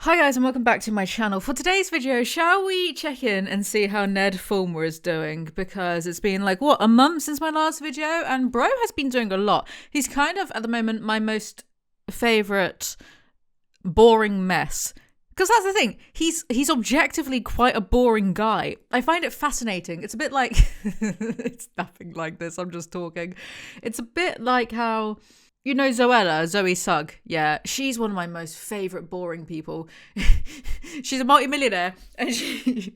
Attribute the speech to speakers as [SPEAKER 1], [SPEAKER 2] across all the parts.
[SPEAKER 1] Hi guys and welcome back to my channel. For today's video, shall we check in and see how Ned Fulmer is doing? Because it's been like, what, a month since my last video? And bro has been doing a lot. He's kind of, at the moment, my most favourite boring mess. Because that's the thing, he's objectively quite a boring guy. I find it fascinating. It's a bit like, it's nothing like this, I'm just talking. It's a bit like how... You know Zoe Sugg? Yeah, she's one of my most favourite boring people. She's a multimillionaire and she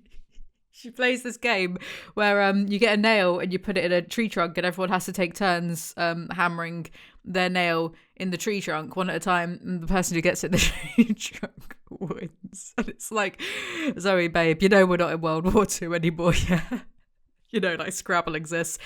[SPEAKER 1] plays this game where you get a nail and you put it in a tree trunk and everyone has to take turns hammering their nail in the tree trunk one at a time, and the person who gets it in the tree trunk wins. And it's like, Zoe, babe, you know we're not in World War II anymore, yeah? You know, like Scrabble exists.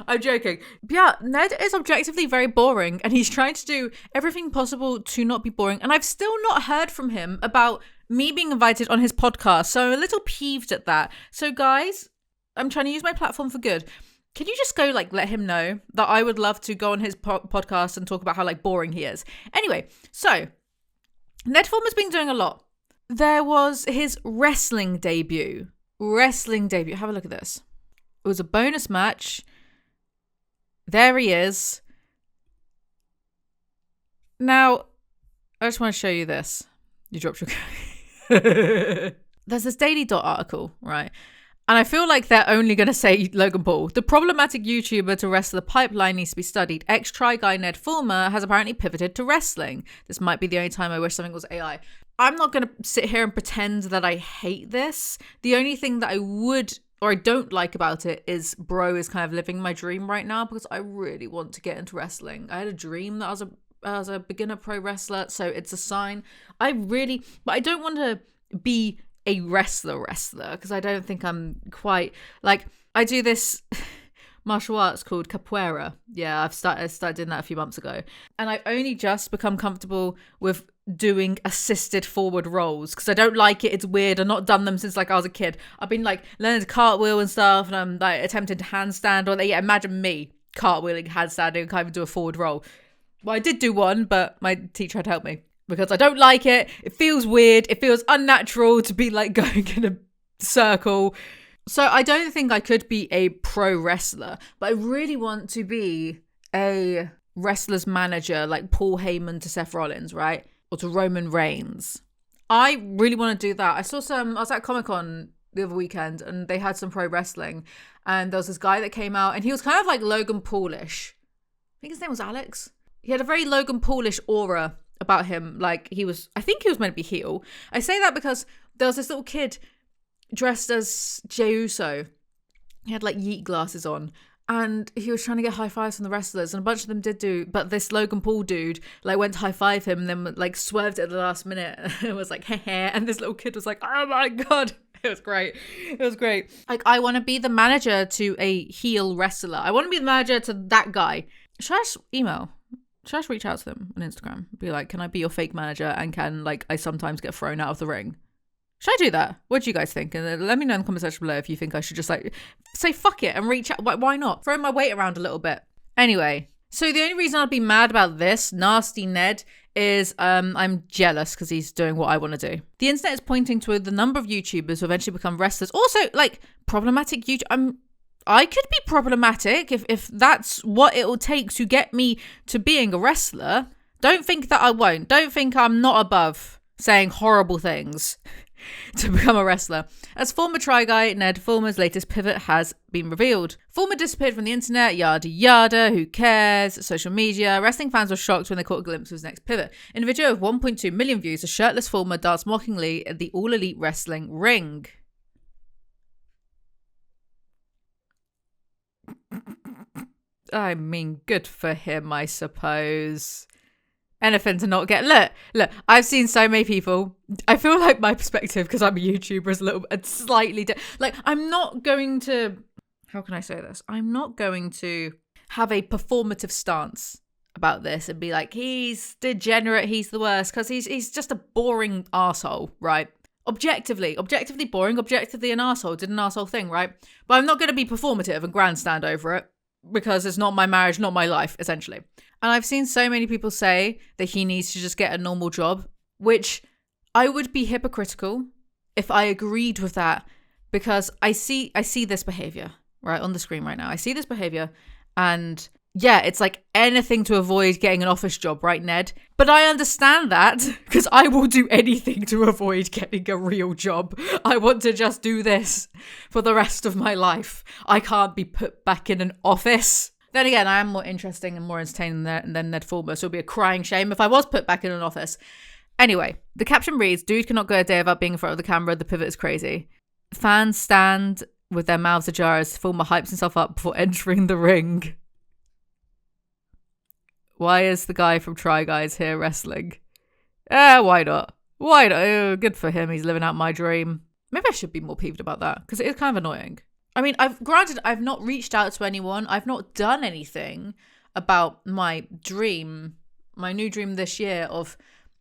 [SPEAKER 1] I'm joking. But yeah, Ned is objectively very boring and he's trying to do everything possible to not be boring. And I've still not heard from him about me being invited on his podcast. So I'm a little peeved at that. So guys, I'm trying to use my platform for good. Can you just go like let him know that I would love to go on his podcast and talk about how like boring he is? Anyway, so Ned Fulmer's been doing a lot. There was his wrestling debut. Have a look at this. It was a bonus match. There he is. Now, I just want to show you this. You dropped your... There's this Daily Dot article, right? And I feel like they're only going to say Logan Paul. The problematic YouTuber to wrestle the pipeline needs to be studied. Ex-Try Guy Ned Fulmer has apparently pivoted to wrestling. This might be the only time I wish something was AI. I'm not going to sit here and pretend that I hate this. The only thing that I would... or I don't like about it is bro is kind of living my dream right now because I really want to get into wrestling. I had a dream that I was a beginner pro wrestler, so it's a sign. But I don't want to be a wrestler because I don't think I'm quite, like, I do this martial arts called capoeira. Yeah, I started doing that a few months ago. And I've only just become comfortable with doing assisted forward rolls because I don't like it. It's weird. I've not done them since like I was a kid. I've been like learning to cartwheel and stuff, and I'm like attempting to handstand, or yeah, imagine me cartwheeling, handstanding, and kind of do a forward roll. Well, I did do one, but my teacher had to help me because I don't like it. It feels weird. It feels unnatural to be like going in a circle. So I don't think I could be a pro wrestler, but I really want to be a wrestler's manager, like Paul Heyman to Seth Rollins, right? Or to Roman Reigns. I really want to do that. I was at Comic-Con the other weekend and they had some pro wrestling, and there was this guy that came out and he was kind of like Logan Paulish. I think his name was Alex. He had a very Logan Paulish aura about him. Like I think he was meant to be heel. I say that because there was this little kid dressed as Jey Uso. He had like yeet glasses on. And he was trying to get high fives from the wrestlers, and a bunch of them did do, but this Logan Paul dude like went to high five him and then like swerved at the last minute. It was like, heh, and this little kid was like, oh my God. It was great. Like, I want to be the manager to a heel wrestler. I want to be the manager to that guy. Should I just reach out to them on Instagram? Be like, can I be your fake manager, and can like I sometimes get thrown out of the ring? Should I do that? What do you guys think? And let me know in the comment section below if you think I should just like say fuck it and reach out. Why not? Throw my weight around a little bit. Anyway, so the only reason I'd be mad about this nasty Ned is I'm jealous because he's doing what I want to do. The internet is pointing to the number of YouTubers who eventually become wrestlers. Also, like problematic YouTube. I could be problematic if that's what it will take to get me to being a wrestler. Don't think that I won't. Don't think I'm not above saying horrible things to become a wrestler. As former Try Guy, Ned Fulmer's latest pivot has been revealed. Fulmer disappeared from the internet, yada yada, who cares? Social media. Wrestling fans were shocked when they caught a glimpse of his next pivot. In a video of 1.2 million views, a shirtless Fulmer danced mockingly at the All Elite Wrestling ring. I mean, good for him, I suppose. Anything to not get... Look, I've seen so many people. I feel like my perspective, because I'm a YouTuber, is a little bit slightly... like, I'm not going to... How can I say this? I'm not going to have a performative stance about this and be like, he's degenerate, he's the worst, because he's just a boring arsehole, right? Objectively boring, objectively an arsehole, did an arsehole thing, right? But I'm not going to be performative and grandstand over it, because it's not my marriage, not my life, essentially. And I've seen so many people say that he needs to just get a normal job, which I would be hypocritical if I agreed with that, because I see this behavior right on the screen right now. I see this behavior, and yeah, it's like anything to avoid getting an office job, right, Ned? But I understand that, because I will do anything to avoid getting a real job. I want to just do this for the rest of my life. I can't be put back in an office. Then again, I am more interesting and more entertaining than Ned Fulmer, so it would be a crying shame if I was put back in an office. Anyway, the caption reads, "Dude cannot go a day without being in front of the camera. The pivot is crazy." Fans stand with their mouths ajar as Fulmer hypes himself up before entering the ring. Why is the guy from Try Guys here wrestling? Why not? Why not? Good for him. He's living out my dream. Maybe I should be more peeved about that, because it is kind of annoying. I mean, I've not reached out to anyone. I've not done anything about my dream, my new dream this year of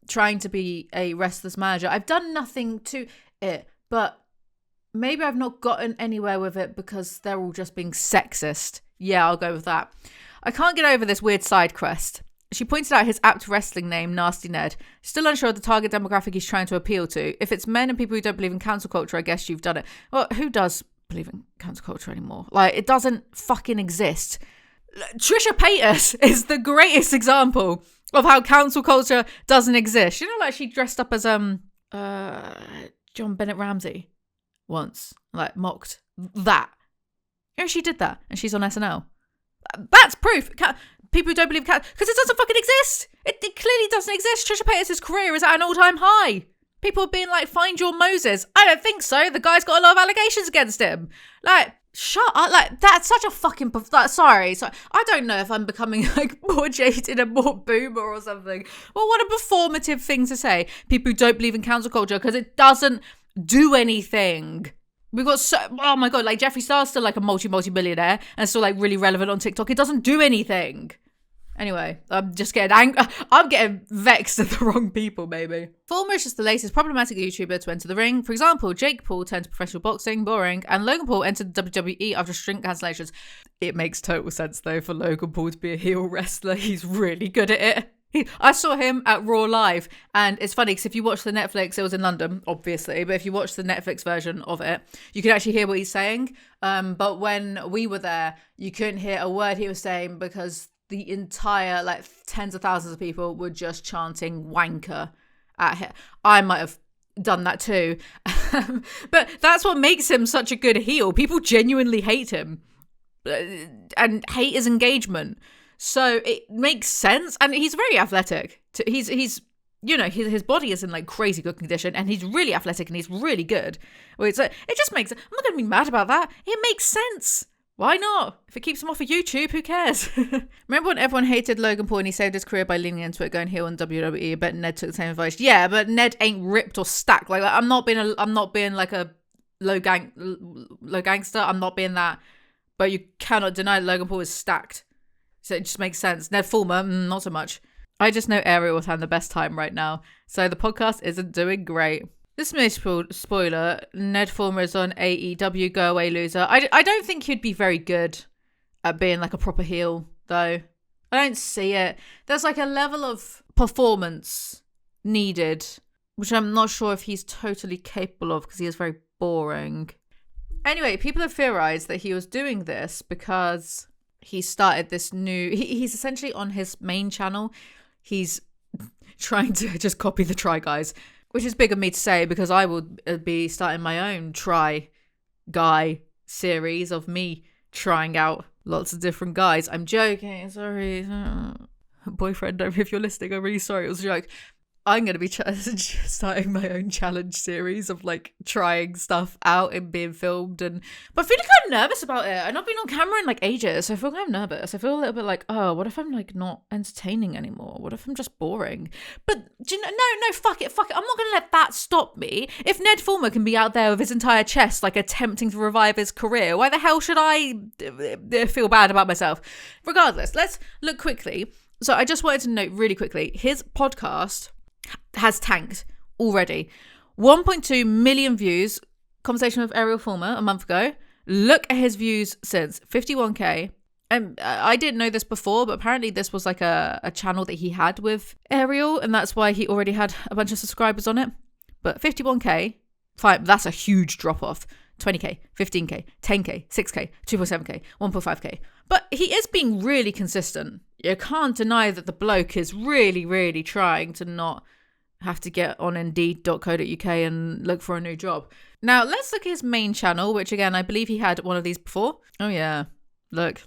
[SPEAKER 1] trying to be a wrestler's manager. I've done nothing to it, but maybe I've not gotten anywhere with it because they're all just being sexist. Yeah, I'll go with that. I can't get over this weird side quest. She pointed out his apt wrestling name, Nasty Ned. Still unsure of the target demographic he's trying to appeal to. If it's men and people who don't believe in cancel culture, I guess you've done it. Well, who does believe in cancel culture anymore? Like, it doesn't fucking exist. Trisha Paytas is the greatest example of how cancel culture doesn't exist. You know, like, she dressed up as John Bennett Ramsey once, like, mocked that. You know, she did that, and she's on SNL. That's proof. People who don't believe because it doesn't fucking exist. It clearly doesn't exist. Trisha Paytas' career is at an all-time high. People are being like, find your Moses. I don't think so. The guy's got a lot of allegations against him. Like, shut up. Like, that's such a fucking... Sorry. I don't know if I'm becoming like more jaded and more boomer or something. Well, what a performative thing to say. People who don't believe in cancel culture because it doesn't do anything. We've got oh my God, like Jeffree Star's still like a multi-millionaire and still like really relevant on TikTok. It doesn't do anything. Anyway, I'm just getting angry. I'm getting vexed at the wrong people, maybe. Fulmer is just the latest problematic YouTuber to enter the ring. For example, Jake Paul turned to professional boxing, boring, and Logan Paul entered the WWE after string cancellations. It makes total sense, though, for Logan Paul to be a heel wrestler. He's really good at it. I saw him at Raw Live, and it's funny because if you watch the Netflix, it was in London, obviously, but if you watch the Netflix version of it, you can actually hear what he's saying. But when we were there, you couldn't hear a word he was saying because the entire, like, tens of thousands of people were just chanting wanker at him. I might have done that too. But that's what makes him such a good heel. People genuinely hate him and hate his engagement. So it makes sense, and he's very athletic. He's you know, his body is in like crazy good condition, and he's really athletic and he's really good. It just makes. I'm not going to be mad about that. It makes sense. Why not? If it keeps him off of YouTube, who cares? Remember when everyone hated Logan Paul and he saved his career by leaning into it, going heel in WWE? I bet Ned took the same advice. Yeah, but Ned ain't ripped or stacked. Like I'm not being like a low gangster. I'm not being that. But you cannot deny Logan Paul is stacked. So it just makes sense. Ned Fulmer, not so much. I just know Ariel was having the best time right now. So the podcast isn't doing great. This is no spoiler. Ned Fulmer is on AEW, go away loser. I don't think he'd be very good at being like a proper heel, though. I don't see it. There's like a level of performance needed, which I'm not sure if he's totally capable of because he is very boring. Anyway, people have theorized that he was doing this because he started this new... He's essentially on his main channel. He's trying to just copy the Try Guys, which is big of me to say because I will be starting my own Try Guy series of me trying out lots of different guys. I'm joking. Sorry. Boyfriend, if you're listening, I'm really sorry. It was a joke. I'm going to be starting my own challenge series of like trying stuff out and being filmed. But I feel like I'm nervous about it. I've not been on camera in like ages. So I feel like I'm nervous. I feel a little bit like, oh, what if I'm like not entertaining anymore? What if I'm just boring? But do you know, no, fuck it. I'm not going to let that stop me. If Ned Fulmer can be out there with his entire chest, like attempting to revive his career, why the hell should I feel bad about myself? Regardless, let's look quickly. So I just wanted to note really quickly, his podcast has tanked already. 1.2 million views. Conversation with Ariel Fulmer a month ago. Look at his views since 51k. And I didn't know this before, but apparently this was like a channel that he had with Ariel, and that's why he already had a bunch of subscribers on it. But 51k, fine, that's a huge drop off. 20k, 15k, 10k, 6k, 2.7k, 1.5k. But he is being really consistent. You can't deny that the bloke is really, really trying to not have to get on indeed.co.uk and look for a new job. Now, let's look at his main channel, which again, I believe he had one of these before. Oh yeah, look.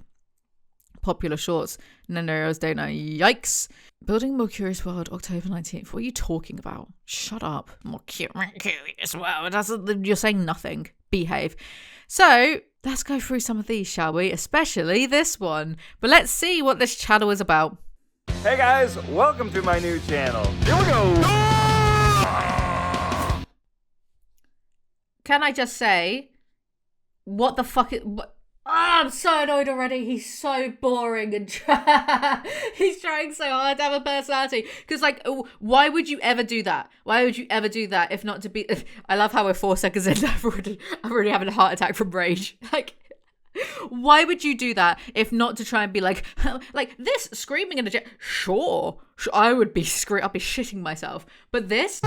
[SPEAKER 1] Popular shorts. Nendo's Day Night. Yikes. Building More Curious World, October 19th. What are you talking about? Shut up. More Curious World. You're saying nothing. Behave. So, let's go through some of these, shall we? Especially this one. But let's see what this channel is about.
[SPEAKER 2] Hey guys, welcome to my new channel. Here we go.
[SPEAKER 1] Can I just say, what the fuck is... I'm so annoyed already. He's so boring and he's trying so hard to have a personality. Because, like, why would you ever do that? Why would you ever do that if not to be... I love how we're 4 seconds in. I'm already having a heart attack from rage. Like, why would you do that if not to try and be like this, screaming in a jet? Sure, I would be I'd be shitting myself. But this...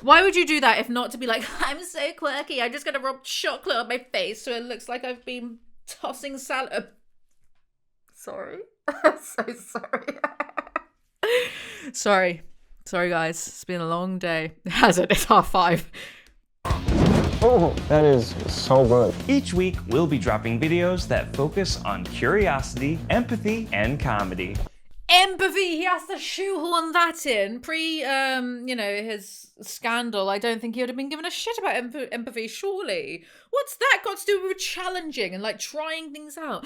[SPEAKER 1] Why would you do that if not to be like, I'm so quirky, I'm just going to rub chocolate on my face so it looks like I've been tossing salad. Sorry. I'm so sorry. Sorry, guys. It's been a long day. It hasn't. It's 5:30.
[SPEAKER 3] Oh, that is so good.
[SPEAKER 2] Each week, we'll be dropping videos that focus on curiosity, empathy, and comedy.
[SPEAKER 1] Empathy, he has to shoehorn that in. His scandal, I don't think he would have been given a shit about empathy, surely. What's that got to do with challenging and, like, trying things out?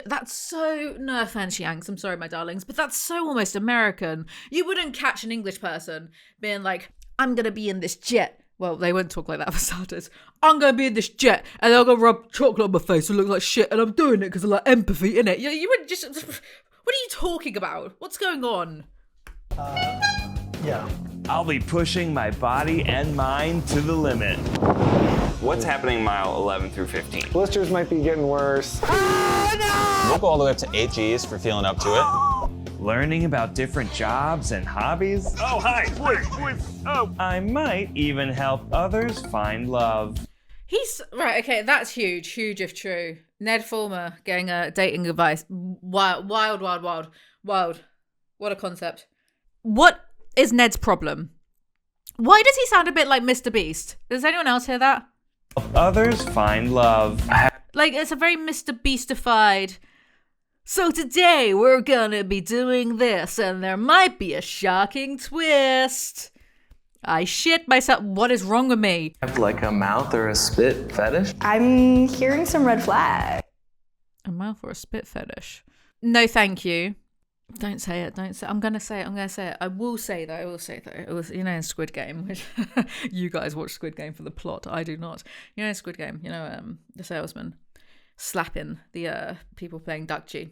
[SPEAKER 1] That's so, no offense, Yanks, I'm sorry, my darlings, but that's so almost American. You wouldn't catch an English person being like, I'm going to be in this jet. Well, they wouldn't talk like that for starters. I'm going to be in this jet and I'm going to rub chocolate on my face and look like shit and I'm doing it because I like empathy, innit? You wouldn't just... What are you talking about? What's going on?
[SPEAKER 3] Yeah.
[SPEAKER 2] I'll be pushing my body and mind to the limit. What's happening mile 11 through 15?
[SPEAKER 3] Blisters might be getting worse.
[SPEAKER 4] We'll go all the way up to 8 Gs for feeling up to it.
[SPEAKER 2] Learning about different jobs and hobbies. Oh, hi. Wait. Oh. I might even help others find love.
[SPEAKER 1] He's right. Okay, that's huge if true. Ned Fulmer getting a dating advice. Wild. What a concept. What is Ned's problem? Why does he sound a bit like Mr. Beast? Does anyone else hear that?
[SPEAKER 2] Help others find love.
[SPEAKER 1] Like, it's a very Mr. Beastified. So today we're gonna be doing this, and there might be a shocking twist. I shit myself. What is wrong with me?
[SPEAKER 5] Have like a mouth or a spit fetish?
[SPEAKER 6] I'm hearing some red flags.
[SPEAKER 1] A mouth or a spit fetish? No, thank you. Don't say it. I'm gonna say it. I will say though. It was, in Squid Game, which you guys watch Squid Game for the plot. I do not. Squid Game. The salesman slapping the people playing Duckji.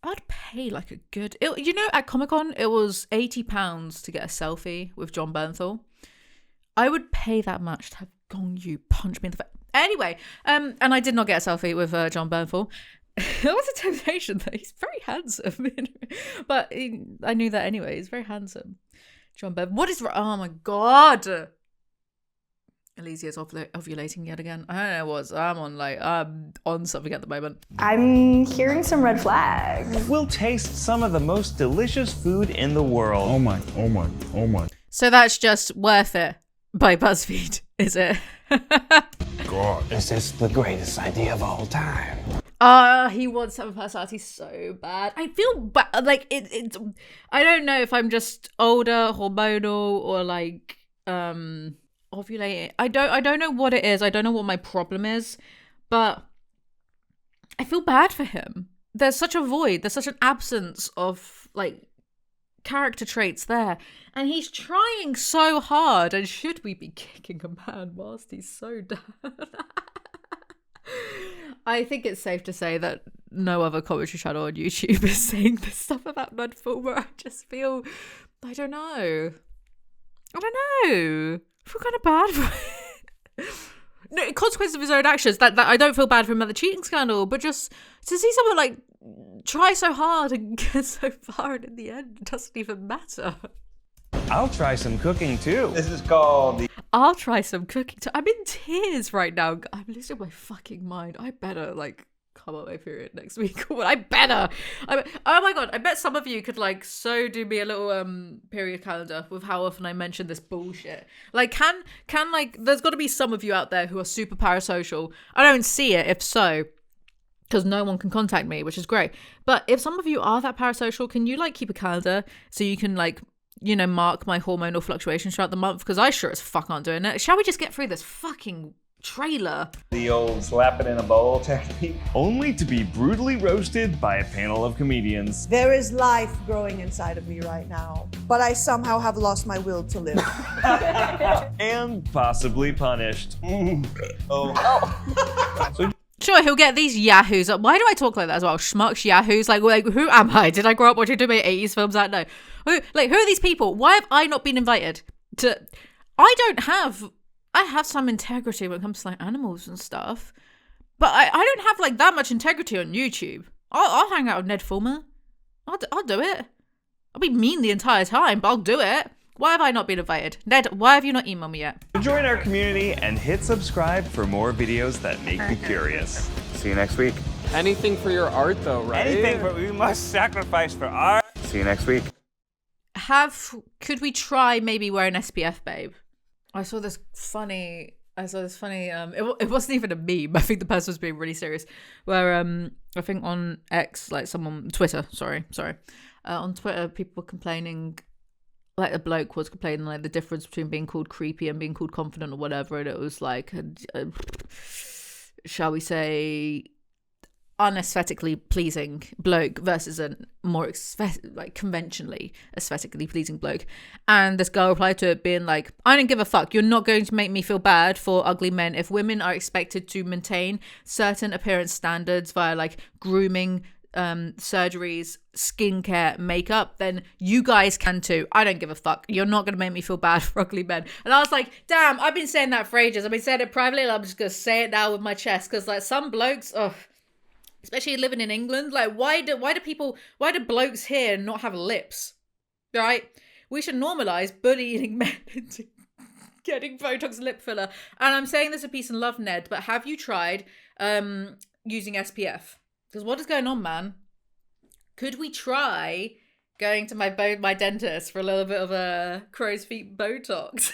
[SPEAKER 1] I'd pay like a good... at Comic-Con, it was £80 to get a selfie with John Bernthal. I would pay that much to have gone, you punch me in the face. Anyway, and I did not get a selfie with John Bernthal. That was a temptation, though. He's very handsome. But I knew that anyway. He's very handsome. John Bernthal. What is... Oh, my God. Alizee is ovulating yet again. I don't know what's... I'm on something at the moment.
[SPEAKER 6] I'm hearing some red flags.
[SPEAKER 2] We'll taste some of the most delicious food in the world.
[SPEAKER 7] Oh my.
[SPEAKER 1] So that's just Worth It by BuzzFeed, is it?
[SPEAKER 7] God.
[SPEAKER 3] Is this the greatest idea of all time?
[SPEAKER 1] He wants to have a personality so bad. I feel bad. Like, it. I don't know if I'm just older, hormonal, or like, ovulating. I don't know what it is. I don't know what my problem is, but I feel bad for him. There's such a void. There's such an absence of like character traits there, and he's trying so hard. And should we be kicking a man whilst he's so down? I think it's safe to say that no other commentary channel on YouTube is saying this stuff about Ned Fulmer. I just feel, I don't know. I feel kind of bad for no consequences of his own actions. That I don't feel bad for him at the cheating scandal, but just to see someone like try so hard and get so far, and in the end, it doesn't even matter.
[SPEAKER 2] I'll try some cooking too.
[SPEAKER 4] This is called the
[SPEAKER 1] I'll try some cooking too. I'm in tears right now. I'm losing my fucking mind. I better come on my period next week. Oh my god! I bet some of you could do me a little period calendar with how often I mention this bullshit. Can there's got to be some of you out there who are super parasocial. I don't see it if so, because no one can contact me, which is great. But if some of you are that parasocial, can you keep a calendar so you can mark my hormonal fluctuations throughout the month? Because I sure as fuck aren't doing it. Shall we just get through this fucking trailer?
[SPEAKER 4] the old slap it in a bowl technique.
[SPEAKER 2] Only to be brutally roasted by a panel of comedians.
[SPEAKER 8] There is life growing inside of me right now, but I somehow have lost my will to live.
[SPEAKER 2] And possibly punished.
[SPEAKER 1] Sure, he'll get these yahoos. Why do I talk like that as well? Schmucks, yahoos. Who am I? Did I grow up watching too many 80s films? I don't know. Who are these people? Why have I not been invited to? I have some integrity when it comes to animals and stuff, but I don't have that much integrity on YouTube. I'll hang out with Ned Fulmer. I'll do it. I'll be mean the entire time, but I'll do it. Why have I not been invited? Ned, why have you not emailed me yet?
[SPEAKER 2] Join our community and hit subscribe for more videos that make you curious. See you next week.
[SPEAKER 9] Anything for your art, though, right?
[SPEAKER 4] Anything, but we must sacrifice for art.
[SPEAKER 2] See you next week.
[SPEAKER 1] Could we try maybe wearing SPF, babe? I saw this funny, it wasn't even a meme. I think the person was being really serious, where I think on X, Twitter, sorry. On Twitter, people were complaining, a bloke was complaining, the difference between being called creepy and being called confident or whatever, and it was shall we say, unaesthetically pleasing bloke versus a more conventionally aesthetically pleasing bloke. And this girl replied to it being I don't give a fuck. You're not going to make me feel bad for ugly men. If women are expected to maintain certain appearance standards via grooming, surgeries, skincare, makeup, then you guys can too. I don't give a fuck. You're not going to make me feel bad for ugly men. And I was like, damn, I've been saying that for ages. I've been saying it privately, and I'm just going to say it now with my chest, because some blokes, especially living in England, why do blokes here not have lips, right? We should normalize bullying men into getting Botox lip filler. And I'm saying this a peace and love, Ned, but have you tried using SPF? Because what is going on, man? Could we try going to my dentist for a little bit of a crow's feet Botox?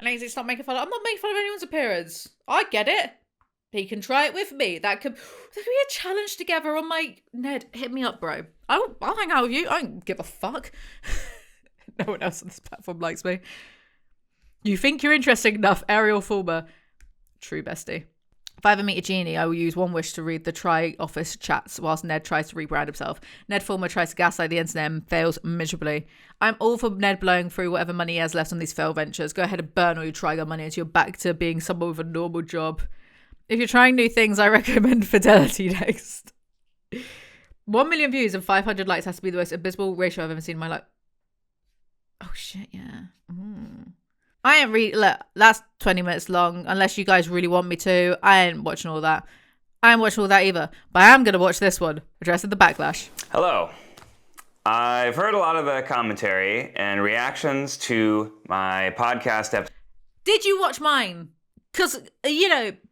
[SPEAKER 1] Alizee, stop making fun of. I'm not making fun of anyone's appearance. I get it. He can try it with me. That could be a challenge together on my... Ned, hit me up, bro. I'll hang out with you. I don't give a fuck. No one else on this platform likes me. You think you're interesting enough, Ariel Fulmer. True bestie. If I ever meet a genie, I will use one wish to read the tri-office chats whilst Ned tries to rebrand himself. Ned Fulmer tries to gaslight the internet and fails miserably. I'm all for Ned blowing through whatever money he has left on these failed ventures. Go ahead and burn all your Trigo money until you're back to being someone with a normal job. If you're trying new things, I recommend Fidelity next. 1 million views and 500 likes has to be the most abysmal ratio I've ever seen in my life. Oh shit, yeah. I ain't look, that's 20 minutes long, unless you guys really want me to. I ain't watching all that. I ain't watching all that either. But I am going to watch this one, addressing the backlash.
[SPEAKER 2] Hello. I've heard a lot of the commentary and reactions to my podcast episode.
[SPEAKER 1] Did you watch mine? Because,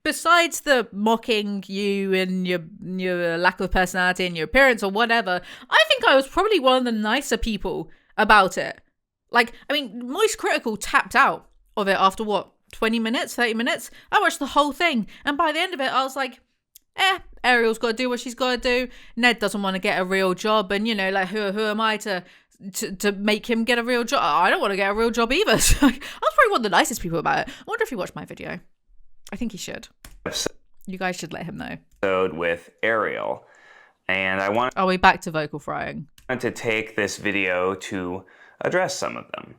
[SPEAKER 1] besides the mocking you and your lack of personality and your appearance or whatever, I think I was probably one of the nicer people about it. Most Critical tapped out of it after 20 minutes, 30 minutes? I watched the whole thing. And by the end of it, I was like, Ariel's got to do what she's got to do. Ned doesn't want to get a real job. And, who am I to make him get a real job? I don't want to get a real job either. So I was probably one of the nicest people about it. I wonder if he watched my video. I think he should. You guys should let him know.
[SPEAKER 2] Episode with Ariel. And I wanted...
[SPEAKER 1] Are we back to vocal frying?
[SPEAKER 2] to take this video to address some of them.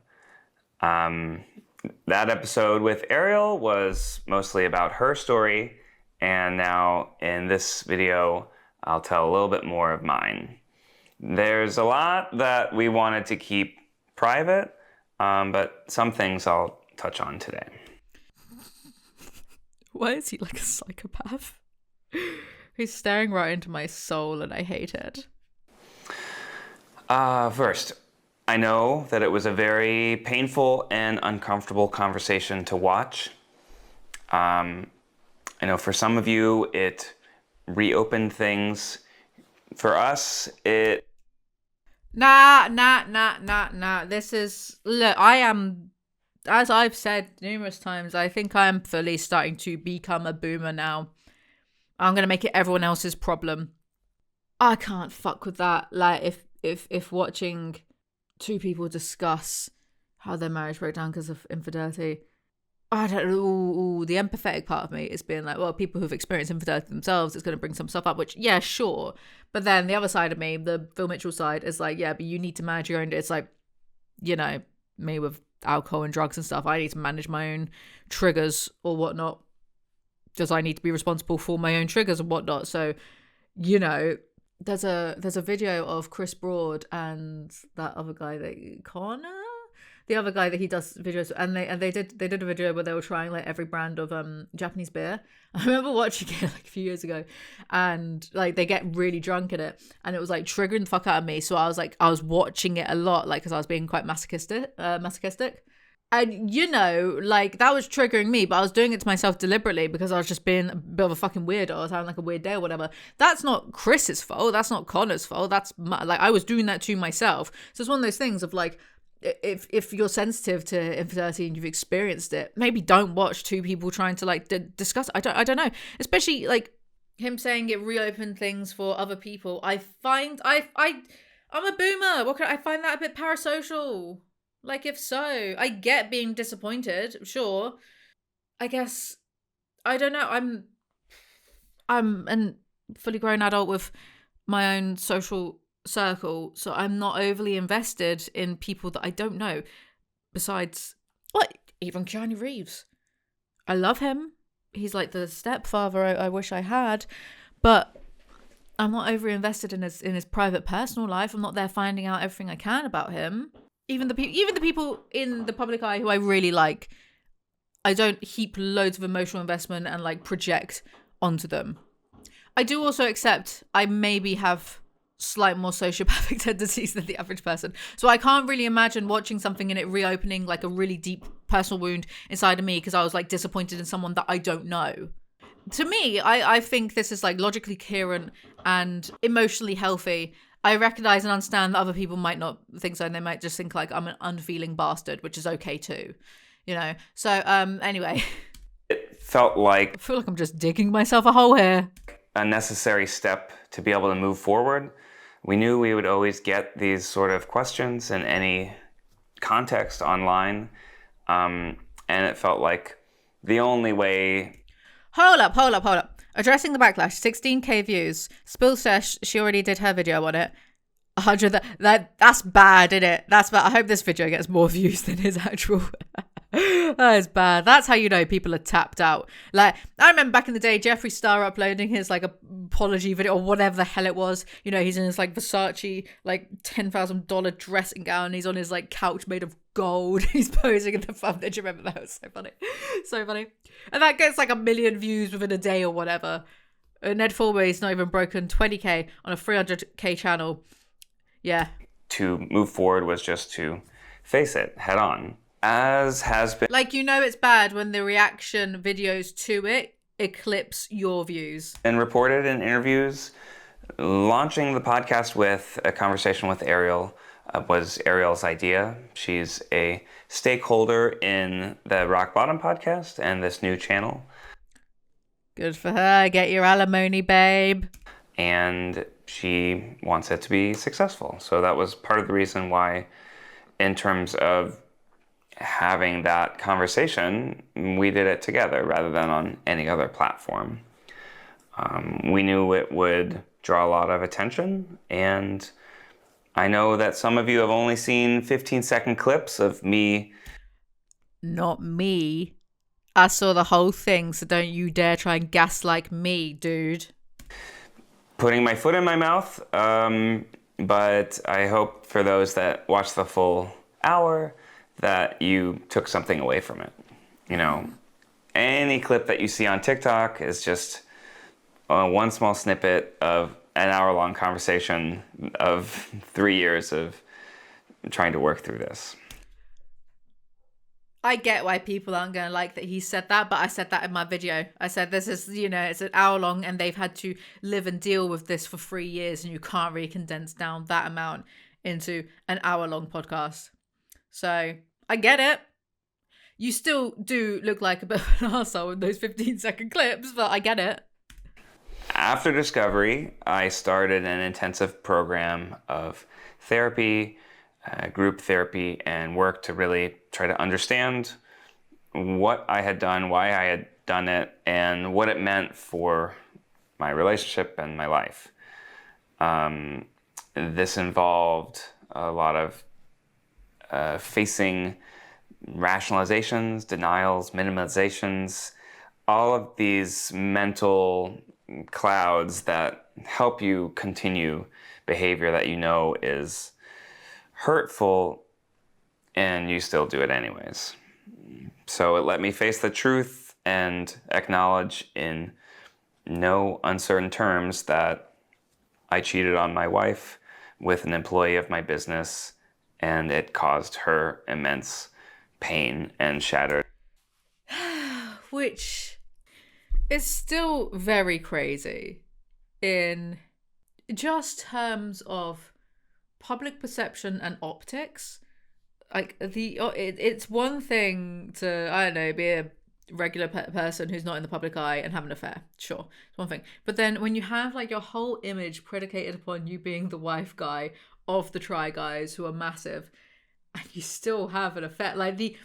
[SPEAKER 2] That episode with Ariel was mostly about her story, and now in this video, I'll tell a little bit more of mine. There's a lot that we wanted to keep private, but some things I'll touch on today.
[SPEAKER 1] Why is he like a psychopath? He's staring right into my soul and I hate it.
[SPEAKER 2] First, I know that it was a very painful and uncomfortable conversation to watch. I know for some of you, it reopened things. For us, it...
[SPEAKER 1] Nah. This is... Look, I am... As I've said numerous times, I think I am fully starting to become a boomer now. I'm going to make it everyone else's problem. I can't fuck with that. Like, if watching two people discuss how their marriage broke down because of infidelity, I don't know. The empathetic part of me is being like, well, people who've experienced infidelity themselves, it's going to bring some stuff up, which, yeah, sure. But then the other side of me, the Phil Mitchell side, is like, yeah, but you need to manage your own. It's like, you know, me with alcohol and drugs and stuff. I need to manage my own triggers or whatnot. Because I need to be responsible for my own triggers and whatnot. So, you know, there's a video of Chris Broad and that other guy, the other guy that he does videos, and they did a video where they were trying like every brand of Japanese beer. I remember watching it like a few years ago, and like they get really drunk in it, and it was like triggering the fuck out of me. So I was watching it a lot, like because I was being quite masochistic. And, you know, like, that was triggering me, but I was doing it to myself deliberately because I was just being a bit of a fucking weirdo. I was having, like, a weird day or whatever. That's not Chris's fault. That's not Connor's fault. Like, I was doing that to myself. So it's one of those things of, like, if you're sensitive to infidelity and you've experienced it, maybe don't watch two people trying to, like, discuss it. I don't know. Especially, like, him saying it reopened things for other people. I'm a boomer. I find that a bit parasocial. Like, if so, I get being disappointed, sure. I guess, I don't know, I'm a fully grown adult with my own social circle, so I'm not overly invested in people that I don't know. Besides, even Keanu Reeves. I love him. He's like the stepfather I wish I had, but I'm not overly invested in his private personal life. I'm not there finding out everything I can about him. Even the people in the public eye who I really like, I don't heap loads of emotional investment and like project onto them. I do also accept I maybe have slight more sociopathic tendencies than the average person. So I can't really imagine watching something and it reopening like a really deep personal wound inside of me because I was like disappointed in someone that I don't know. To me, I think this is like logically coherent and emotionally healthy. I recognize and understand that other people might not think so, and they might just think like I'm an unfeeling bastard, which is okay too, you know. So anyway,
[SPEAKER 2] it felt like
[SPEAKER 1] I feel like I'm just digging myself a hole here.
[SPEAKER 2] A necessary step to be able to move forward. We knew we would always get these sort of questions in any context online, and it felt like the only way.
[SPEAKER 1] Hold up. Addressing the backlash, 16k views. Spill says she already did her video on it. 100. That's bad, isn't it? That's bad. I hope this video gets more views than his actual. That is bad. That's how you know people are tapped out. Like, I remember back in the day, Jeffree Star uploading his like apology video or whatever the hell it was. You know, he's in his like Versace like $10,000 dressing gown. He's on his like couch made of gold. He's posing in the thumbnail. Do you remember that? It was so funny. So funny. And that gets like 1 million views within a day or whatever. Ned Fulmer is not even broken 20k on a 300k channel. Yeah.
[SPEAKER 2] To move forward was just to face it head on. As has been...
[SPEAKER 1] Like, you know it's bad when the reaction videos to it eclipse your views.
[SPEAKER 2] And reported in interviews, launching the podcast with a conversation with Ariel was Ariel's idea. She's a stakeholder in the Rock Bottom podcast and this new channel.
[SPEAKER 1] Good for her. Get your alimony, babe.
[SPEAKER 2] And she wants it to be successful. So that was part of the reason why, in terms of having that conversation, we did it together rather than on any other platform. We knew it would draw a lot of attention, and I know that some of you have only seen 15-second clips of me.
[SPEAKER 1] Not me. I saw the whole thing, so don't you dare try and gaslight me, dude.
[SPEAKER 2] Putting my foot in my mouth, but I hope for those that watch the full hour that you took something away from it. You know, any clip that you see on TikTok is just one small snippet of an hour-long conversation of 3 years of trying to work through this.
[SPEAKER 1] I get why people aren't going to like that he said that, but I said that in my video. I said this is, it's an hour long and they've had to live and deal with this for 3 years, and you can't really condense down that amount into an hour-long podcast. So I get it. You still do look like a bit of an arsehole in those 15-second clips, but I get it.
[SPEAKER 2] After Discovery, I started an intensive program of therapy, group therapy, and work to really try to understand what I had done, why I had done it, and what it meant for my relationship and my life. This involved a lot of facing rationalizations, denials, minimizations, all of these mental clouds that help you continue behavior that you know is hurtful and you still do it anyways. So it let me face the truth and acknowledge in no uncertain terms that I cheated on my wife with an employee of my business, and it caused her immense pain and shattered.
[SPEAKER 1] Which is still very crazy in just terms of public perception and optics. Like it's one thing to, I don't know, be a regular person who's not in the public eye and have an affair. Sure, it's one thing. But then when you have like your whole image predicated upon you being the wife guy of the Try Guys who are massive, and you still have an affair, like the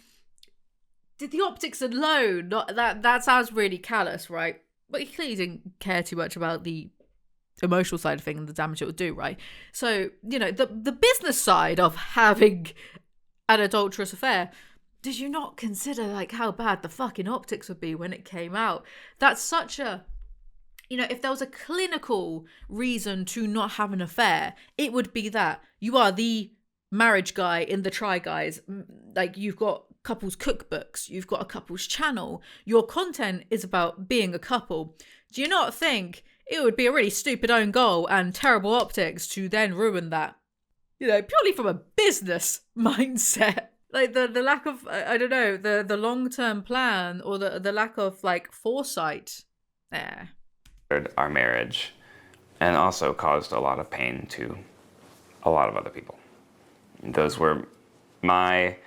[SPEAKER 1] optics alone, not that sounds really callous, right? But he clearly didn't care too much about the emotional side of things and the damage it would do, right? So, the business side of having an adulterous affair, did you not consider like how bad the fucking optics would be when it came out? That's such a, if there was a clinical reason to not have an affair, it would be that you are the marriage guy in the Try Guys. Like, you've got couples cookbooks, you've got a couples channel, your content is about being a couple. Do you not think it would be a really stupid own goal and terrible optics to then ruin that? Purely from a business mindset. Like the lack of, I don't know, the long-term plan or the lack of like foresight.
[SPEAKER 2] Our marriage, and also caused a lot of pain to a lot of other people. Those were my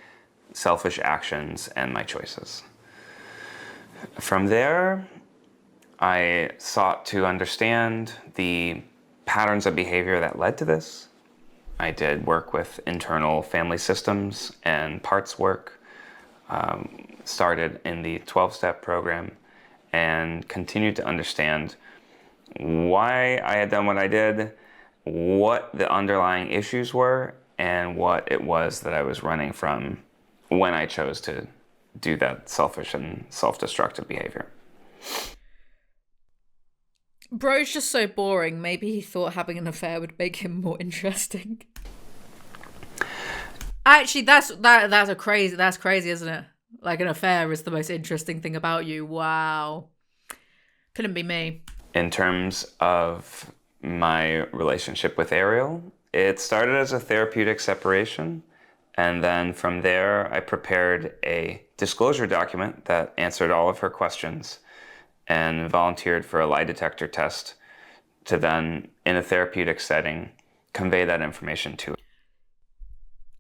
[SPEAKER 2] selfish actions and my choices. From there, I sought to understand the patterns of behavior that led to this. I did work with internal family systems and parts work, started in the 12-step program, and continued to understand why I had done what I did, what the underlying issues were, and what it was that I was running from when I chose to do that selfish and self-destructive behavior.
[SPEAKER 1] Bro's just so boring. Maybe he thought having an affair would make him more interesting. Actually, that's crazy, isn't it? Like, an affair is the most interesting thing about you. Wow. Couldn't be me.
[SPEAKER 2] In terms of my relationship with Ariel, it started as a therapeutic separation. And then from there, I prepared a disclosure document that answered all of her questions and volunteered for a lie detector test to then, in a therapeutic setting, convey that information to her.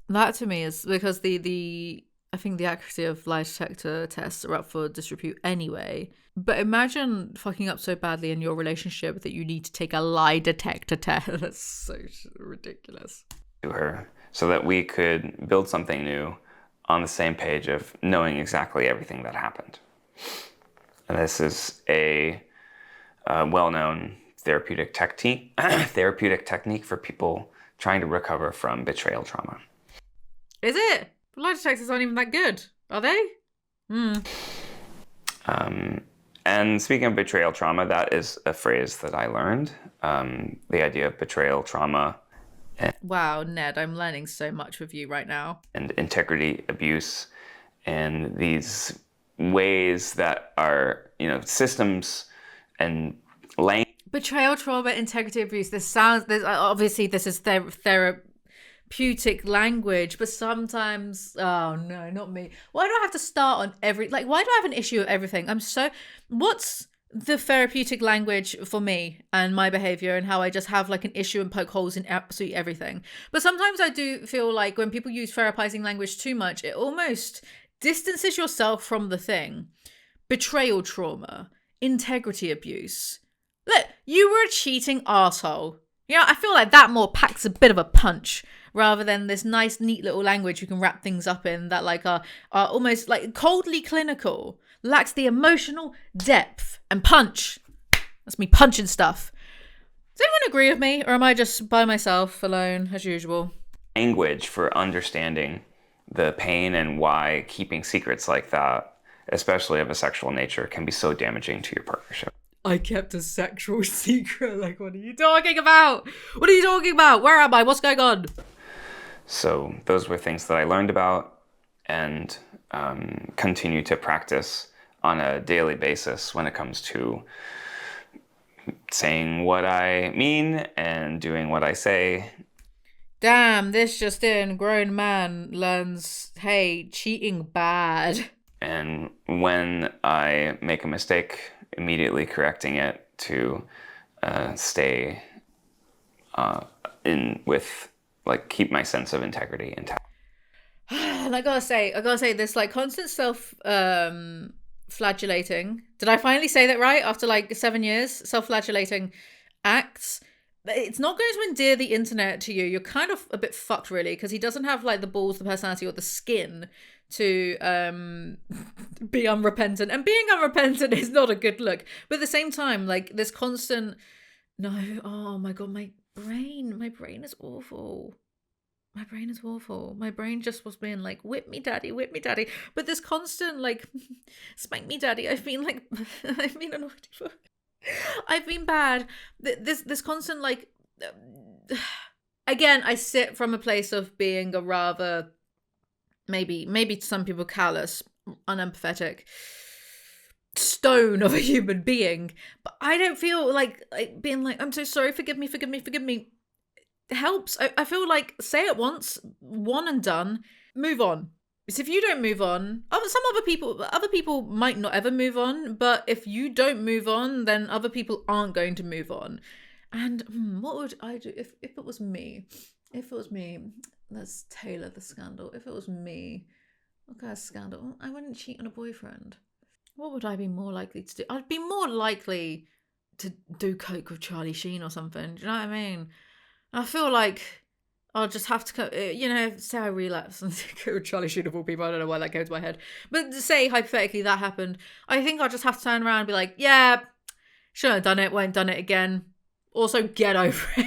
[SPEAKER 1] That to me is because I think the accuracy of lie detector tests are up for disrepute anyway. But imagine fucking up so badly in your relationship that you need to take a lie detector test. That's so ridiculous.
[SPEAKER 2] To her, so that we could build something new on the same page of knowing exactly everything that happened. And this is a well-known therapeutic technique for people trying to recover from betrayal trauma.
[SPEAKER 1] Is it? Lie detectors aren't even that good, are they?
[SPEAKER 2] And speaking of betrayal trauma, that is a phrase that I learned. The idea of betrayal trauma.
[SPEAKER 1] Wow, Ned, I'm learning so much with you right now.
[SPEAKER 2] And integrity abuse, and these ways that are, systems and
[SPEAKER 1] Betrayal, trauma, integrity, abuse. Obviously this is therapeutic language, but sometimes, oh no, not me. Why do I have to start on why do I have an issue with everything? What's the therapeutic language for me and my behavior and how I just have like an issue and poke holes in absolutely everything? But sometimes I do feel like when people use therapizing language too much, it almost distances yourself from the thing. Betrayal trauma, integrity abuse. Look, you were a cheating arsehole. You know, I feel like that more packs a bit of a punch rather than this nice, neat little language you can wrap things up in that like are almost like coldly clinical, lacks the emotional depth and punch. That's me punching stuff. Does anyone agree with me, or am I just by myself, alone, as usual?
[SPEAKER 2] Language for understanding the pain and why keeping secrets like that, especially of a sexual nature, can be so damaging to your partnership.
[SPEAKER 1] I kept a sexual secret. Like, what are you talking about? What are you talking about? Where am I? What's going on?
[SPEAKER 2] So those were things that I learned about and continue to practice on a daily basis when it comes to saying what I mean and doing what I say.
[SPEAKER 1] Damn, this just in, grown man learns, hey, cheating bad.
[SPEAKER 2] And when I make a mistake, immediately correcting it to stay keep my sense of integrity intact.
[SPEAKER 1] And I gotta say, this like constant flagellating. Did I finally say that right? After like 7 years, self-flagellating acts. It's not going to endear the internet to you. You're kind of a bit fucked, really, because he doesn't have like the balls, the personality, or the skin to be unrepentant. And being unrepentant is not a good look. But at the same time, like this constant, no, oh my God, my brain is awful. My brain is awful. My brain just was being like, whip me, daddy, whip me, daddy. But this constant, like, spank me, daddy. I've been annoyed. I've been bad. This constant, like, again, I sit from a place of being a rather, maybe to some people, callous, unempathetic stone of a human being. But I don't feel like being like, I'm so sorry, forgive me. Helps. I feel like say it once, one and done, move on. Because if you don't move on, some other people might not ever move on, but if you don't move on, then other people aren't going to move on. And what would I do if it was me? If it was me, let's tailor the scandal. If it was me, what kind of scandal? I wouldn't cheat on a boyfriend. What would I be more likely to do? I'd be more likely to do coke with Charlie Sheen or something. Do you know what I mean? I feel like I'll just have to, say I relapse and go with Charlie Sheen of all people. I don't know why that came to my head. But say, hypothetically, that happened. I think I'll just have to turn around and be like, yeah, shouldn't have done it, won't done it again. Also, get over it.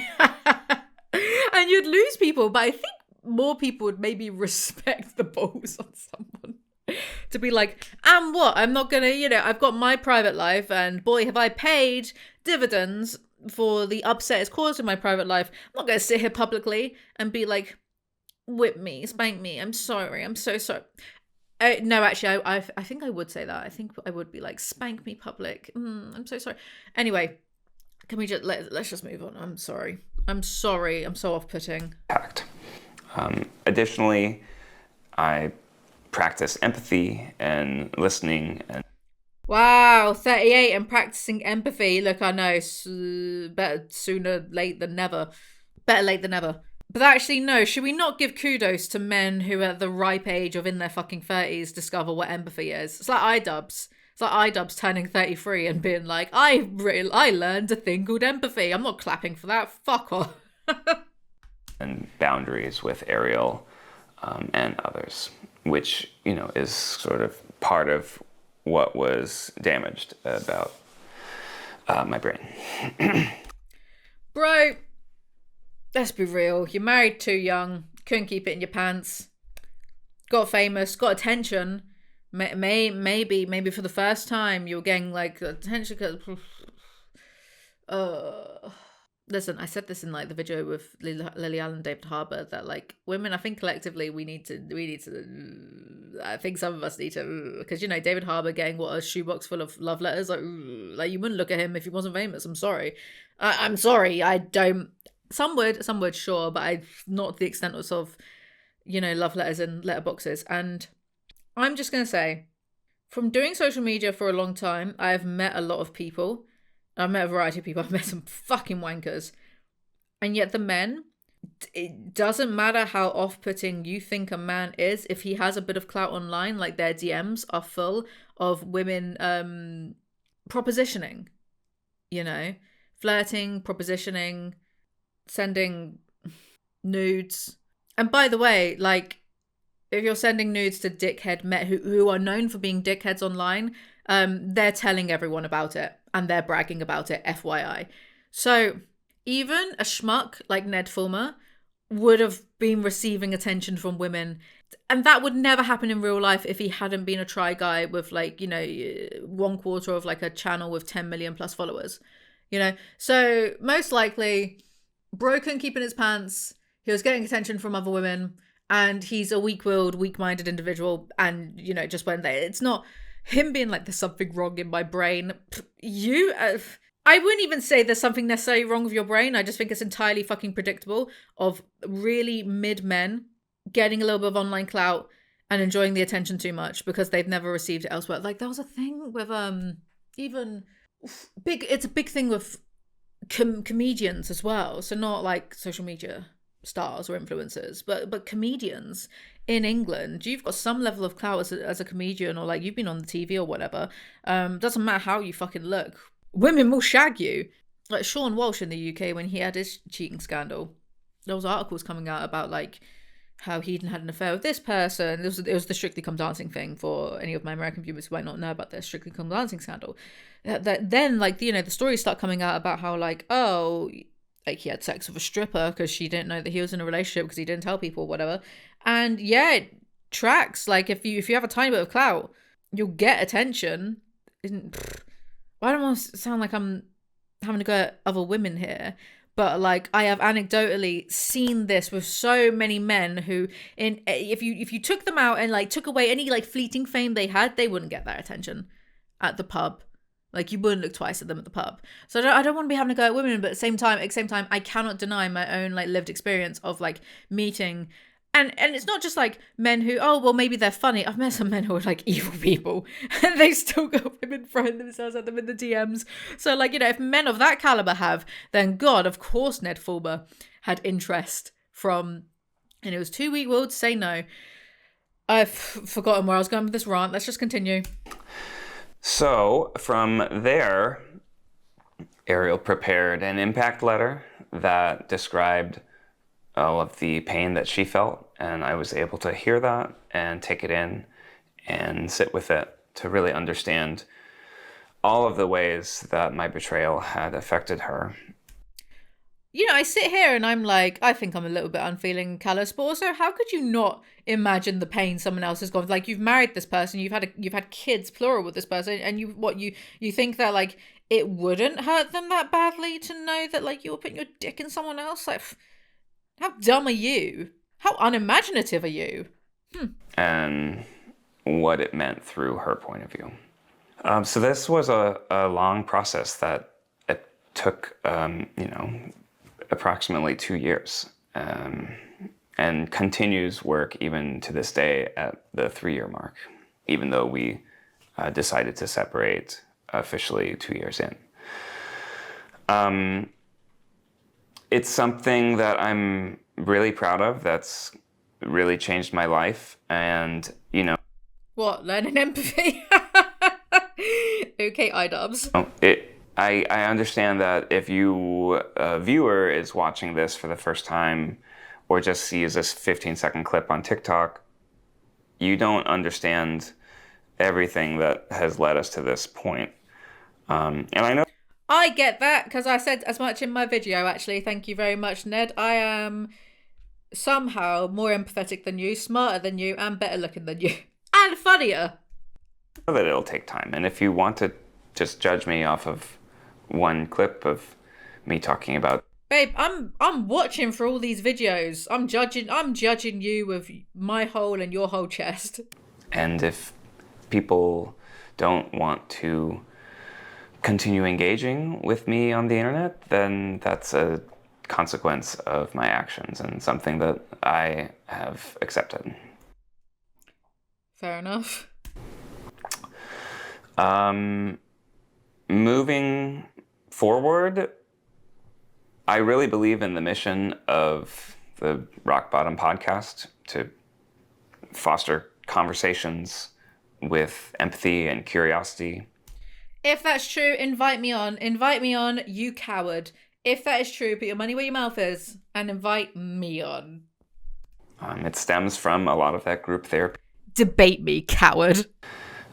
[SPEAKER 1] And you'd lose people, but I think more people would maybe respect the balls on someone. To be like, and what? I'm not going to, I've got my private life, and boy, have I paid dividends for the upset it's caused in my private life. I'm not going to sit here publicly and be like, whip me, spank me, I'm sorry, I'm so sorry. No, actually, I think I would say that. I think I would be like, spank me public. I'm so sorry. Anyway, can we just, let's just move on. I'm sorry. I'm so off-putting.
[SPEAKER 2] Additionally, I practice empathy and listening and
[SPEAKER 1] wow, 38 and practicing empathy. Look, I know, better late than never. But actually, no, should we not give kudos to men who at the ripe age of in their fucking 30s discover what empathy is? It's like iDubbbz. It's like iDubbbz turning 33 and being like, I learned a thing called empathy. I'm not clapping for that. Fuck off.
[SPEAKER 2] and boundaries with Ariel and others, which, is sort of part of what was damaged about my brain.
[SPEAKER 1] Bro, let's be real. You're married too young. Couldn't keep it in your pants. Got famous. Got attention. Maybe for the first time you were getting like attention. Listen, I said this in like the video with Lily Allen, David Harbour, that like women, I think collectively we need to I think some of us need to, because, you know, David Harbour getting a shoebox full of love letters, like you wouldn't look at him if he wasn't famous. I'm sorry. I'm sorry. I don't. Some would, sure, but I not to the extent of sort of, you know, love letters and letterboxes. And I'm just gonna say, from doing social media for a long time, I have met a lot of people. I've met a variety of people. I've met some fucking wankers, and yet the men. It doesn't matter how off-putting you think a man is, if he has a bit of clout online, like their DMs are full of women propositioning, you know, flirting, propositioning, sending nudes. And by the way, like, if you're sending nudes to dickhead men who are known for being dickheads online, they're telling everyone about it and they're bragging about it, FYI. So even a schmuck like Ned Fulmer would have been receiving attention from women. And that would never happen in real life if he hadn't been a try guy with, like, you know, 1/4 of like a channel with 10 million plus followers, you know? So most likely, broken, keeping his pants, he was getting attention from other women, and he's a weak-willed, weak-minded individual. And, you know, just when it's not him being like, there's something wrong in my brain. I wouldn't even say there's something necessarily wrong with your brain. I just think it's entirely fucking predictable of really mid men getting a little bit of online clout and enjoying the attention too much because they've never received it elsewhere. Like, there was a thing with it's a big thing with comedians as well. So not like social media stars or influencers, but comedians in England. You've got some level of clout as a comedian, or like you've been on the TV or whatever. Doesn't matter how you fucking look. Women will shag you. Like Sean Walsh in the UK, when he had his cheating scandal, there was articles coming out about like how he'd had an affair with this person. It was the Strictly Come Dancing thing, for any of my American viewers who might not know about the Strictly Come Dancing scandal. Then, like, you know, the stories start coming out about how, like, oh, like he had sex with a stripper because she didn't know that he was in a relationship because he didn't tell people or whatever. And yeah, it tracks. Like, if you have a tiny bit of clout, you'll get attention. I don't want to sound like I'm having to go at other women here, but like I have anecdotally seen this with so many men who, if you took them out and like took away any like fleeting fame they had, they wouldn't get that attention at the pub. Like, you wouldn't look twice at them at the pub. So I don't want to be having to go at women, but at the same time, I cannot deny my own like lived experience of like meeting. And it's not just like men who, oh, well, maybe they're funny. I've met some men who are like evil people and they still got women throwing themselves at them in the DMs. So, like, you know, if men of that caliber have, then God, of course, Ned Fulmer had interest from, and it was too weak-willed to say no. I've forgotten where I was going with this rant. Let's just continue.
[SPEAKER 2] So from there, Ariel prepared an impact letter that described all of the pain that she felt, and I was able to hear that and take it in and sit with it to really understand all of the ways that my betrayal had affected her.
[SPEAKER 1] You know, I sit here and I'm like, I think I'm a little bit unfeeling, callous, but also, how could you not imagine the pain someone else has gone? Like, you've married this person, you've had kids, plural, with this person, and you think that like it wouldn't hurt them that badly to know that like you were putting your dick in someone else? Like, how dumb are you? How unimaginative are you?
[SPEAKER 2] And what it meant through her point of view. So this was a long process that it took, approximately 2 years, and continues work even to this day at the 3-year mark, even though we decided to separate officially 2 years in. It's something that I'm really proud of. That's really changed my life. And, you know...
[SPEAKER 1] What? Learning empathy? Okay, iDubbbz.
[SPEAKER 2] I understand that if you, a viewer, is watching this for the first time or just sees this 15-second clip on TikTok, you don't understand everything that has led us to this point. And I know...
[SPEAKER 1] I get that, because I said as much in my video, actually. Thank you very much, Ned. I am somehow more empathetic than you, smarter than you, and better looking than you. And funnier.
[SPEAKER 2] I know that it'll take time. And if you want to just judge me off of one clip of me talking about...
[SPEAKER 1] Babe, I'm watching for all these videos. I'm judging you with my hole and your whole chest.
[SPEAKER 2] And if people don't want to continue engaging with me on the internet, then that's a consequence of my actions and something that I have accepted.
[SPEAKER 1] Fair enough.
[SPEAKER 2] Moving forward, I really believe in the mission of the Rock Bottom podcast to foster conversations with empathy and curiosity.
[SPEAKER 1] If that's true, invite me on. Invite me on, you coward. If that is true, put your money where your mouth is and invite me on.
[SPEAKER 2] It stems from a lot of that group therapy.
[SPEAKER 1] Debate me, coward.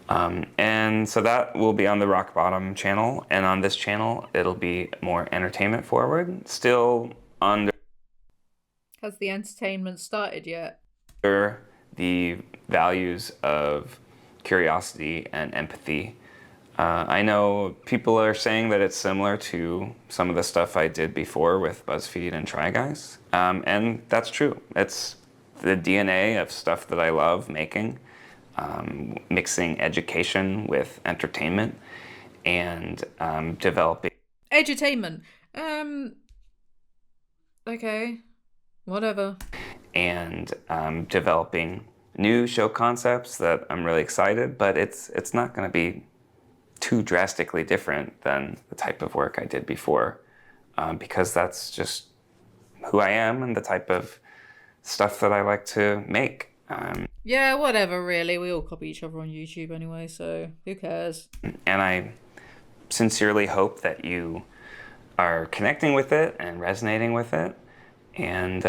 [SPEAKER 2] And so that will be on the Rock Bottom channel. And on this channel, it'll be more entertainment forward. Still under...
[SPEAKER 1] Has the entertainment started yet?
[SPEAKER 2] The values of curiosity and empathy. I know people are saying that it's similar to some of the stuff I did before with BuzzFeed and Try Guys. And that's true. It's the DNA of stuff that I love making, mixing education with entertainment and developing.
[SPEAKER 1] Edutainment. Okay. Whatever.
[SPEAKER 2] And developing new show concepts that I'm really excited, but it's not going to be too drastically different than the type of work I did before, because that's just who I am and the type of stuff that I like to make.
[SPEAKER 1] Yeah, whatever, really. We all copy each other on YouTube anyway, so who cares?
[SPEAKER 2] And I sincerely hope that you are connecting with it and resonating with it. And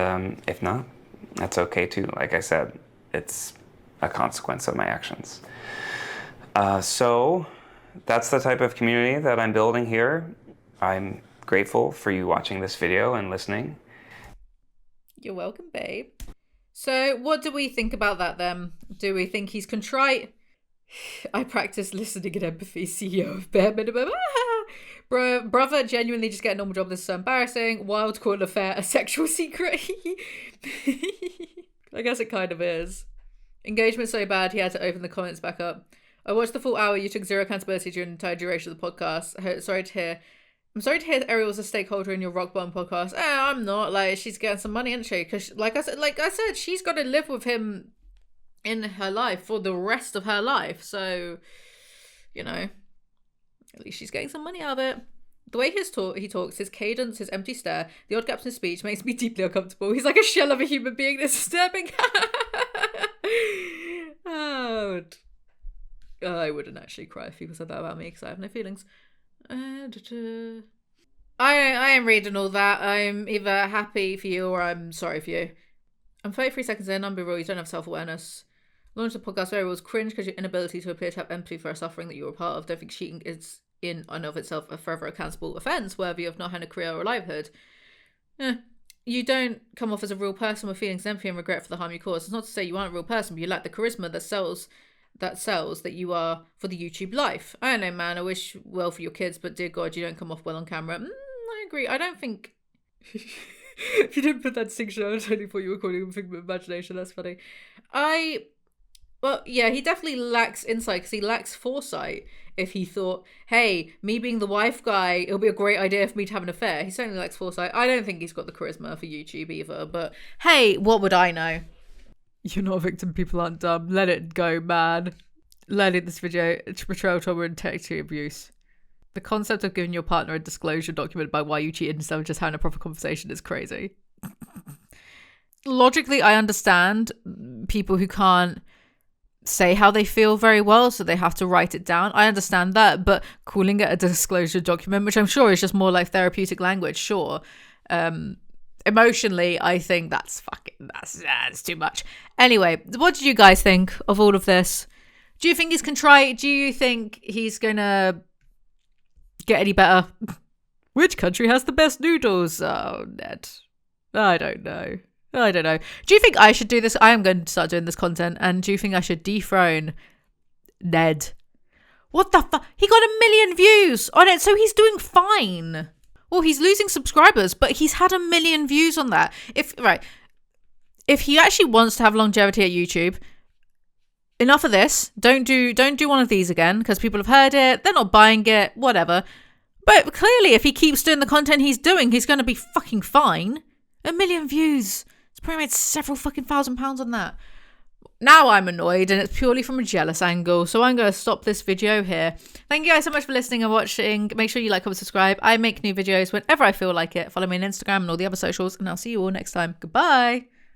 [SPEAKER 2] if not, that's okay too. Like I said, it's a consequence of my actions. So that's the type of community that I'm building here. I'm grateful for you watching this video and listening.
[SPEAKER 1] You're welcome, babe. So what do we think about that then? Do we think he's contrite? I practice listening and empathy, CEO of Bare Minimum. Brother, genuinely just get a normal job. This is so embarrassing. Wild call affair, a sexual secret. I guess it kind of is. Engagement so bad he had to open the comments back up. I watched the full hour. You took zero accountability during the entire duration of the podcast. I'm sorry to hear Ariel's a stakeholder in your Rock Bottom podcast. I'm not. Like, she's getting some money, isn't she? Because, like I said, she's got to live with him in her life for the rest of her life. So, you know, at least she's getting some money out of it. The way he talks, his cadence, his empty stare, the odd gaps in his speech makes me deeply uncomfortable. He's like a shell of a human being. This is disturbing. I wouldn't actually cry if people said that about me because I have no feelings. I am reading all that. I'm either happy for you or I'm sorry for you. I'm 33 seconds in. Unbe real, you don't have self-awareness. Launched the podcast where it was cringe because your inability to appear to have empathy for a suffering that you were part of. Don't think cheating is in and of itself a forever accountable offence worthy of not having a career or a livelihood. You don't come off as a real person with feelings, empathy and regret for the harm you cause. It's not to say you aren't a real person, but you lack the charisma that sells that you are for the YouTube life. I don't know, man. I wish well for your kids, but dear God, you don't come off well on camera. I agree. I don't think... If you didn't put that distinction, I totally thought you were calling him a figment of imagination. That's funny. Well, yeah, he definitely lacks insight because he lacks foresight. If he thought, hey, me being the wife guy, it'll be a great idea for me to have an affair. He certainly lacks foresight. I don't think he's got the charisma for YouTube either, but hey, what would I know? You're not a victim, people aren't dumb. Let it go, man. Learning this video, betrayal, trauma, and textual abuse. The concept of giving your partner a disclosure document by why you cheated instead of just having a proper conversation is crazy. Logically, I understand people who can't say how they feel very well, so they have to write it down. I understand that, but calling it a disclosure document, which I'm sure is just more like therapeutic language, sure. Emotionally, I think that's too much. Anyway, what did you guys think of all of this? Do you think he's contrite? Do you think he's gonna get any better? Which country has the best noodles? Oh, Ned. I don't know. Do you think I should do this? I am going to start doing this content. And do you think I should dethrone Ned? What the fuck? He got 1 million views on it, so he's doing fine. Well, he's losing subscribers, but he's had 1 million views on that. If he actually wants to have longevity at YouTube, enough of this. Don't do one of these again because people have heard it. They're not buying it, whatever. But clearly, if he keeps doing the content he's doing, he's going to be fucking fine. 1 million views. It's probably made several fucking £1,000 on that. Now I'm annoyed, and it's purely from a jealous angle, so I'm going to stop this video here. Thank you guys so much for listening and watching. Make sure you like, comment, subscribe. I make new videos whenever I feel like it. Follow me on Instagram and all the other socials, and I'll see you all next time. Goodbye.